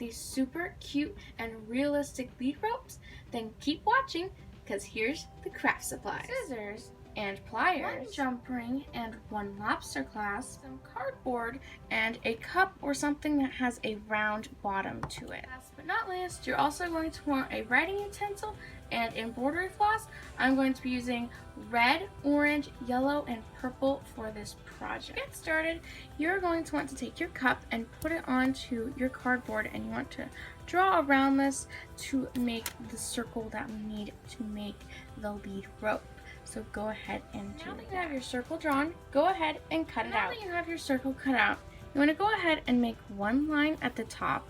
these super cute and realistic lead ropes? Then keep watching, because here's the craft supplies. Scissors and pliers, one jump ring and one lobster clasp, some cardboard, and a cup or something that has a round bottom to it. Last but not least, you're also going to want a writing utensil and embroidery floss. I'm going to be using red, orange, yellow, and purple for this project. To get started, you're going to want to take your cup and put it onto your cardboard, and you want to draw around this to make the circle that we need to make the lead rope. So go ahead and do that. Now that you have your circle drawn, go ahead and cut it out. Now that you have your circle cut out, you want to go ahead and make one line at the top,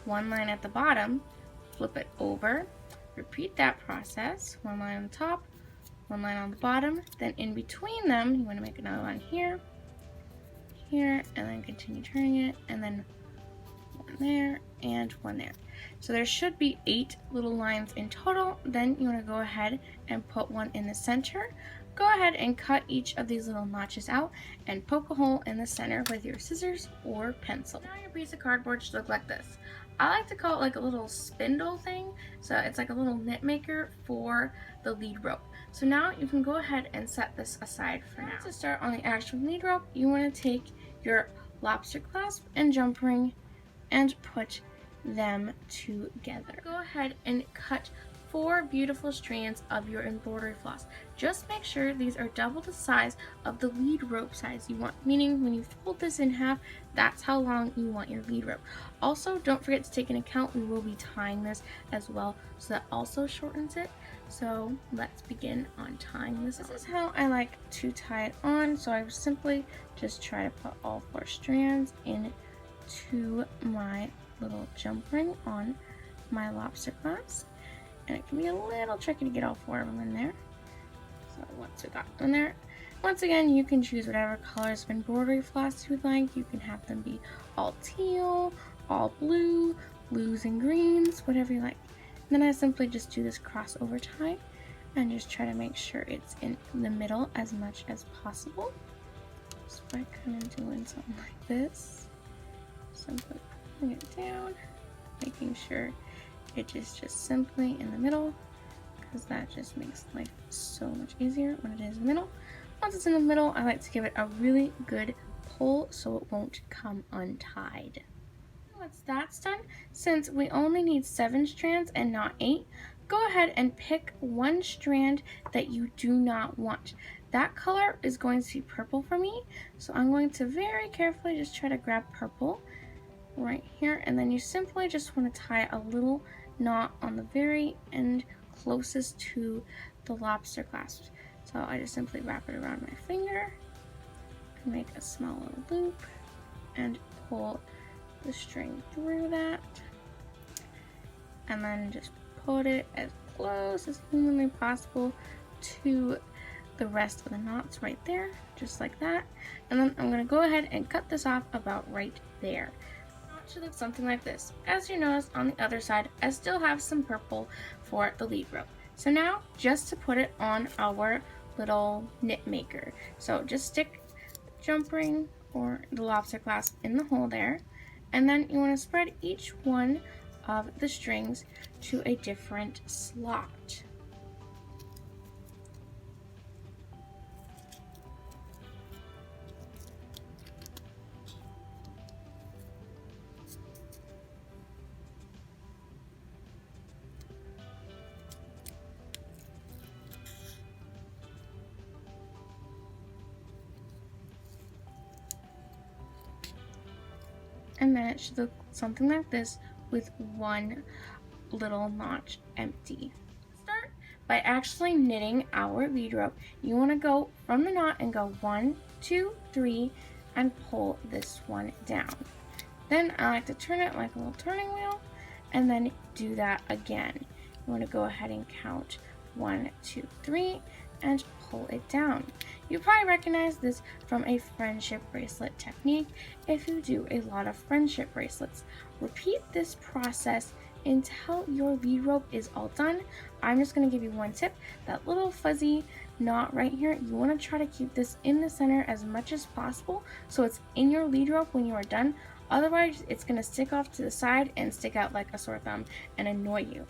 one line at the bottom, flip it over, repeat that process, one line on the top, one line on the bottom, then in between them, you want to make another line here, here, and then continue turning it, and then one there, and one there. So there should be 8 little lines in total. Then you want to go ahead and put one in the center. Go ahead and cut each of these little notches out and poke a hole in the center with your scissors or pencil. Now your piece of cardboard should look like this. I like to call it like a little spindle thing. So it's like a little knit maker for the lead rope. So now you can go ahead and set this aside for now. To start on the actual lead rope, you want to take your lobster clasp and jump ring and put them together. Go ahead and cut 4 beautiful strands of your embroidery floss. Just make sure these are double the size of the lead rope size you want, meaning when you fold this in half, that's how long you want your lead rope. Also, don't forget to take into account we will be tying this as well, so that also shortens it. So let's begin on tying this on. This is how I like to tie it on, so I simply just try to put all 4 strands into my little jump ring on my lobster clasp, and it can be a little tricky to get all 4 of them in there. So once we got them in there, once again, you can choose whatever colors of embroidery floss you would like. You can have them be all teal, all blue, blues and greens, whatever you like. And then I simply just do this crossover tie and just try to make sure it's in the middle as much as possible. So I kind of doing something like this, simply pulling it down, making sure it is just simply in the middle, because that just makes life so much easier when it is in the middle. Once it's in the middle, I like to give it a really good pull so it won't come untied. Once that's done, since we only need 7 strands and not 8, go ahead and pick one strand that you do not want. That color is going to be purple for me, so I'm going to very carefully just try to grab purple right here, and then you simply just want to tie a little knot on the very end closest to the lobster clasp. So I just simply wrap it around my finger and make a small little loop and pull the string through that, and then just put it as close as humanly possible to the rest of the knots right there, just like that. And then I'm going to go ahead and cut this off about right there. Should look something like this. As you notice on the other side, I still have some purple for the lead rope. So now, just to put it on our little knit maker, so just stick the jump ring or the lobster clasp in the hole there, and then you want to spread each one of the strings to a different slot. And then it should look something like this with one little notch empty. Start by actually knitting our lead rope. You want to go from the knot and go 1, 2, 3 and pull this one down. Then I like to turn it like a little turning wheel and then do that again. You want to go ahead and count 1, 2, 3 and pull it down. You probably recognize this from a friendship bracelet technique if you do a lot of friendship bracelets. Repeat this process until your lead rope is all done. I'm just going to give you one tip. That little fuzzy knot right here, you want to try to keep this in the center as much as possible so it's in your lead rope when you are done. Otherwise, it's going to stick off to the side and stick out like a sore thumb and annoy you.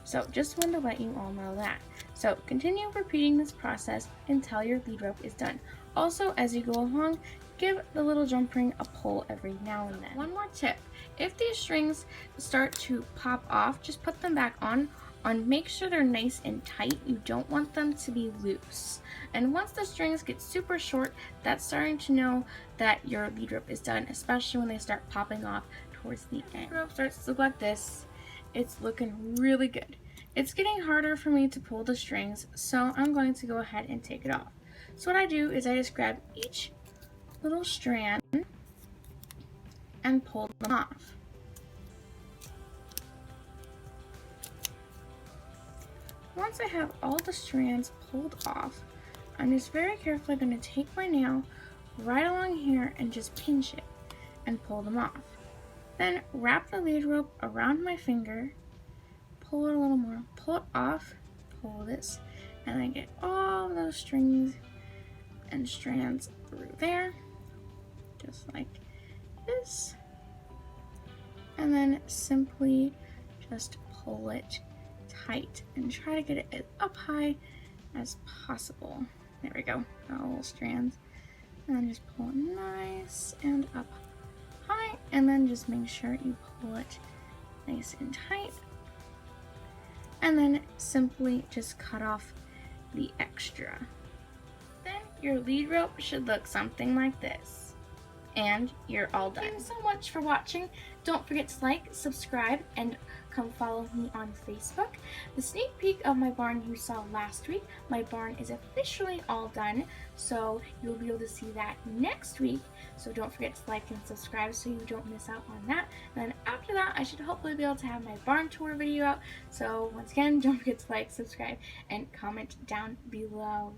So just wanted to let you all know that. So continue repeating this process until your lead rope is done. Also, as you go along, give the little jump ring a pull every now and then. One more tip, if these strings start to pop off, just put them back on. Make sure they're nice and tight. You don't want them to be loose. And once the strings get super short, that's starting to know that your lead rope is done, especially when they start popping off towards the end. The rope starts to look like this. It's looking really good. It's getting harder for me to pull the strings, so I'm going to go ahead and take it off. So what I do is I just grab each little strand and pull them off. Once I have all the strands pulled off, I'm just very carefully going to take my nail right along here and just pinch it and pull them off. Then wrap the lead rope around my finger, pull it a little more, pull it off, pull this, and I get all those strings and strands through there, just like this. And then simply just pull it tight and try to get it as up high as possible. There we go, got all those strands. And then just pull it nice and up high, and then just make sure you pull it nice and tight. And then simply just cut off the extra. Then your lead rope should look something like this. And you're all done. Thank you so much for watching. Don't forget to like, subscribe, and come follow me on Facebook. The sneak peek of my barn you saw last week, my barn is officially all done, so you'll be able to see that next week. So don't forget to like and subscribe so you don't miss out on that. And then after that, I should hopefully be able to have my barn tour video out. So once again, don't forget to like, subscribe, and comment down below.